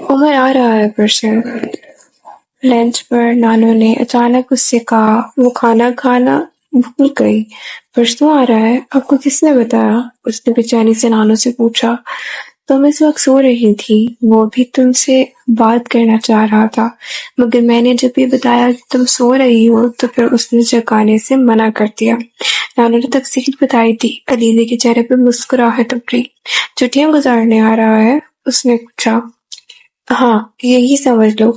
عمر آ رہا ہے پھر سے۔ لنچ پر نانو نے اچانک اس سے کہا وہ کھانا کھانا بھول گئی۔ پرسوں آ رہا ہے، آپ کو کس نے بتایا؟ اس نے بے چینی سے نانو سے پوچھا۔ تم اس وقت سو رہی تھی، وہ بھی تم سے بات کرنا چاہ رہا تھا، مگر میں نے جب یہ بتایا کہ تم سو رہی ہو تو پھر اس نے جگانے سے منع کر دیا۔ نانو نے تفصیل بتائی تھی۔ علیزے کے چہرے پر مسکراہٹ ابھری۔ چھٹیاں گزارنے آ رہا ہے؟ اس نے پوچھا۔ ہاں، یہی سمجھ لو،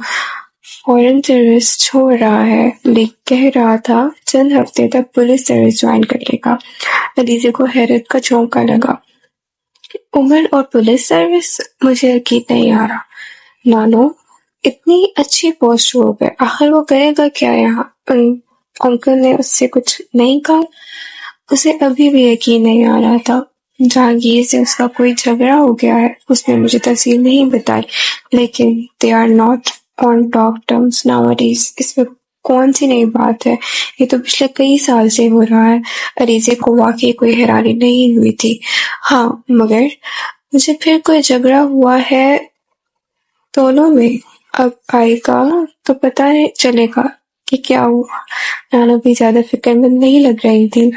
فورن سروس چھوڑ رہا ہے، لیکن کہہ رہا تھا چند ہفتے تک پولیس سروس جوائن کر لے گا۔ علیزے کو حیرت کا جھونکا لگا۔ عمر اور پولیس سروس؟ مجھے یقین نہیں آ رہا۔ نانو، اتنی اچھی پوسٹ چھوڑ گئے، آخر وہ کرے گا کیا یہاں؟ انکل نے اس سے کچھ نہیں کہا؟ اسے ابھی بھی یقین نہیں آ رہا تھا۔ جہانگیر سے اس کا کوئی جھگڑا ہو گیا ہے، اس نے مجھے تفصیل نہیں بتائی، لیکن they are not on talk terms nowadays۔ اس میں کون سی نئی بات ہے؟ یہ تو پچھلے کئی سال سے ہو رہا ہے۔ عریضے کو واقعی کوئی حیرانی نہیں ہوئی تھی۔ ہاں، مگر مجھے پھر کوئی جھگڑا ہوا ہے دونوں میں، اب آئے گا تو پتہ چلے گا کہ کیا ہوا۔ نانو بھی زیادہ فکر مند نہیں لگ رہی تھی۔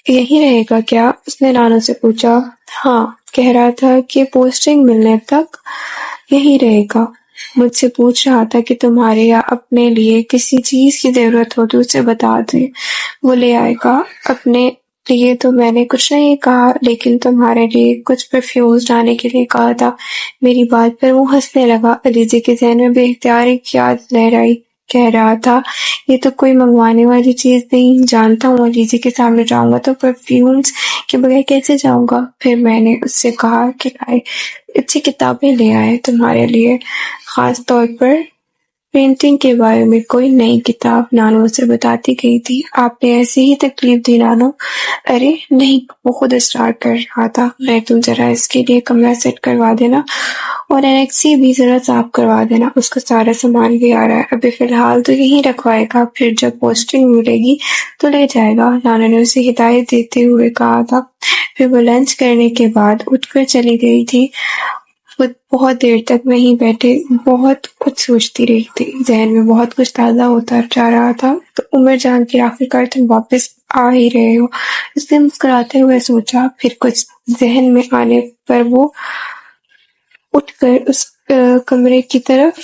یہی رہے گا کیا؟ اس نے نانو سے پوچھا۔ ہاں، کہہ رہا تھا کہ پوسٹنگ ملنے تک یہی رہے گا۔ مجھ سے پوچھ رہا تھا کہ تمہارے یا اپنے لیے کسی چیز کی ضرورت ہو تو اسے بتا دے، وہ لے آئے گا۔ اپنے لیے تو میں نے کچھ نہیں کہا، لیکن تمہارے لیے کچھ پرفیومز لانے کے لیے کہا تھا۔ میری بات پر وہ ہنسنے لگا۔ علیزے کے ذہن میں بے اختیار ایک یاد لہرائی۔ کہہ رہا تھا یہ تو کوئی منگوانے والی چیز نہیں، جانتا ہوں علیزے کے سامنے جاؤں گا تو پرفیومز کے بغیر کیسے جاؤں گا؟ پھر میں نے اس سے کہا کہ اچھی کتابیں لے آئے تمہارے لیے، خاص طور پر پینٹنگ کے بارے میں کوئی نئی کتاب۔ نانو اسے بتاتی گئی تھی۔ آپ نے ایسے ہی تکلیف دی نانو؟ ارے نہیں، وہ خود اصرار کر رہا تھا۔ میں تم ذرا اس کے لیے کمرہ سیٹ کروا دینا اور انیکسی بھی ذرا صاف کروا دینا، اس کا سارا سامان بھی آ رہا ہے، ابھی فی الحال تو یہیں رکھوائے گا، پھر جب پوسٹنگ ملے گی تو لے جائے گا۔ نانو نے اسے ہدایت دیتے ہوئے کہا تھا۔ پھر وہ لنچ کرنے کے بعد اٹھ کر چلی گئی تھی۔ وہ بہت دیر تک وہیں بیٹھے بہت کچھ سوچتی رہی تھی، ذہن میں بہت کچھ تازہ ہوتا جا رہا تھا۔ تو عمر جان کے آخرکار تم واپس آ ہی رہے ہو، اس نے مسکراتے ہوئے سوچا۔ پھر کچھ ذہن میں آنے پر وہ اٹھ کر اس کمرے کی طرف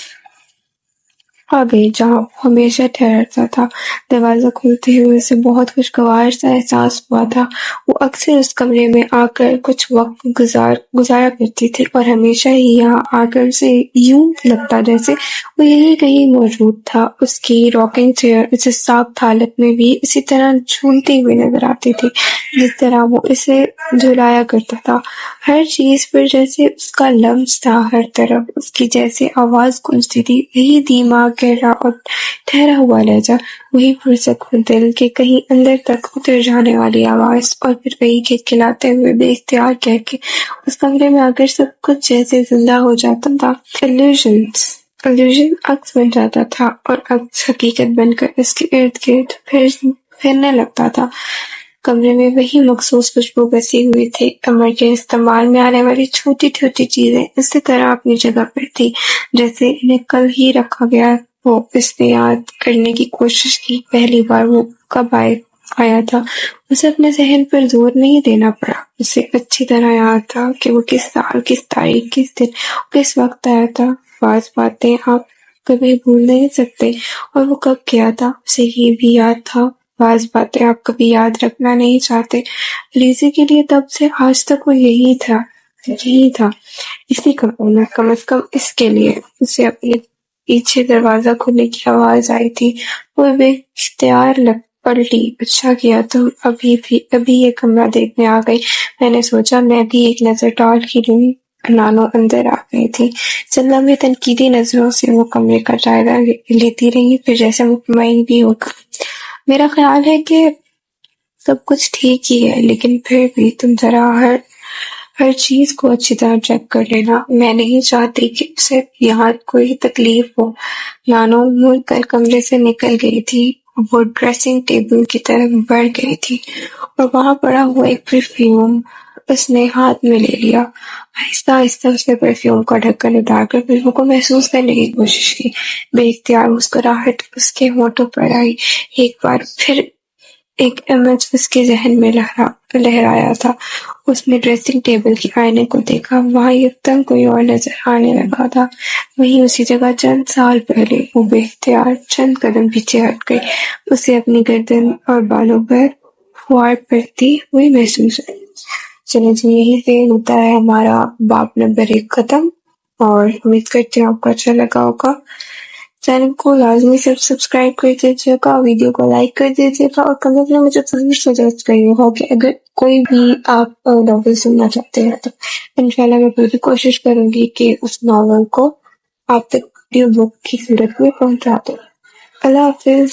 آ گئی جہاں وہ ہمیشہ ٹھہرتا تھا۔ دروازہ کھولتے ہوئے اسے بہت خوشگوار سا احساس ہوا تھا۔ وہ اکثر اس کمرے میں آ کر کچھ وقت گزارا کرتی تھی اور ہمیشہ ہی یہاں آ کر اسے یوں لگتا جیسے وہ یہی کہیں موجود تھا۔ اس کی راکنگ چیئر اسے ساخت حالت میں بھی اسی طرح جھولتی ہوئی نظر آتی تھی جس طرح وہ اسے جھلایا کرتا تھا۔ ہر چیز پر جیسے اس کا لمس تھا، ہر طرف اس کی جیسے آواز گونجتی تھی، وہی دھیما گہرا اور ٹھہرا ہوا لہجہ، وہی پرسکون دل کے کہیں اندر تک اتر جانے والی آواز، اور پھر وہی کھلکھلاتے ہوئے بے اختیار کہہ کے اس کمرے میں آ کر سب کچھ جیسے زندہ ہو جاتا تھا۔ ایلیوژن عکس بن جاتا تھا اور عکس حقیقت بن کر اس کے ارد گرد پھرنے لگتا تھا۔ کمرے میں وہی مخصوص خوشبو بسی ہوئی تھی۔ عمر کے استعمال میں آنے والی چھوٹی چھوٹی چیزیں اسی طرح اپنی جگہ پر تھی جیسے انہیں کل ہی رکھا گیا ہو۔ اس نے یاد کرنے کی کوشش کی، پہلی بار وہ کب آیا تھا۔ اسے اپنے ذہن پر زور نہیں دینا پڑا، اسے اچھی طرح یاد تھا کہ وہ کس سال، کس تاریخ، کس دن، کس وقت آیا تھا۔ بعض باتیں آپ کبھی بھول نہیں سکتے، اور وہ کب کیا تھا اسے یہ بھی یاد تھا۔ بعض باتیں آپ کبھی یاد رکھنا نہیں چاہتے۔ لیزی کے لیے تب سے آج تک وہ یہی تھا، اسی کمرے میں، کم از کم اس کے لیے۔ اسے اپنے پیچھے دروازہ کھلنے کی آواز آئی تھی۔ وہ بے اختیار پلٹی۔ اچھا کیا تم ابھی یہ کمرہ دیکھنے آ گئی، میں نے سوچا میں بھی ایک نظر ڈال ہی لوں۔ نانو اندر آ گئی تھی۔ چند لمحے تنقیدی نظروں سے وہ کمرے کا جائزہ لیتی رہی، پھر جیسے مطمئن بھی ہو کر، میرا خیال ہے کہ سب کچھ ٹھیک ہی ہے، لیکن پھر بھی تم ذرا ہر چیز کو اچھی طرح چیک کر لینا، میں نہیں چاہتی کہ اسے یہاں کوئی تکلیف ہو۔ نانو مڑ کر کمرے سے نکل گئی تھی۔ وہ ڈریسنگ ٹیبل کی طرف بڑھ گئی تھی اور وہاں پڑا ہوا ایک پرفیوم اس نے ہاتھ میں لے لیا۔ آہستہ آہستہ اس نے پرفیوم کا ڈھکن اتار کر خوشبو کو محسوس کرنے کی کوشش کی۔ بے اختیار مسکراہٹ اس کے ہونٹوں پر آئی۔ ایک بار پھر ایک امیج اس کے ذہن میں لہرایا تھا۔ اس نے ڈریسنگ ٹیبل کے آئینے کو دیکھا، وہاں یکدم کوئی اور نظر آنے لگا تھا۔ وہیں اسی جگہ چند سال پہلے وہ بے اختیار چند قدم پیچھے ہٹ گئی۔ اسے اپنی گردن اور بالوں پر فوار پڑتی ہوئی محسوس ہوئی۔ چلیں جی، یہیں سے ہوتا ہے ہمارا باب نمبر 1 ختم، اور امید کرتے ہیں آپ کو اچھا لگا ہوگا۔ چینل کو لازمی سے سبسکرائب کر دیجیے گا، ویڈیو کو لائک کر دیجیے گا، اور کمنٹ میں مجھے ضرور سجیسٹ کریے گا کہ اگر کوئی بھی آپ ناول سننا چاہتے ہیں تو انشاءاللہ میں پوری کوشش کروں گی کہ اس ناول کو آپ تک آڈیو بک کی صورت میں پہنچا دوں۔ اللہ حافظ۔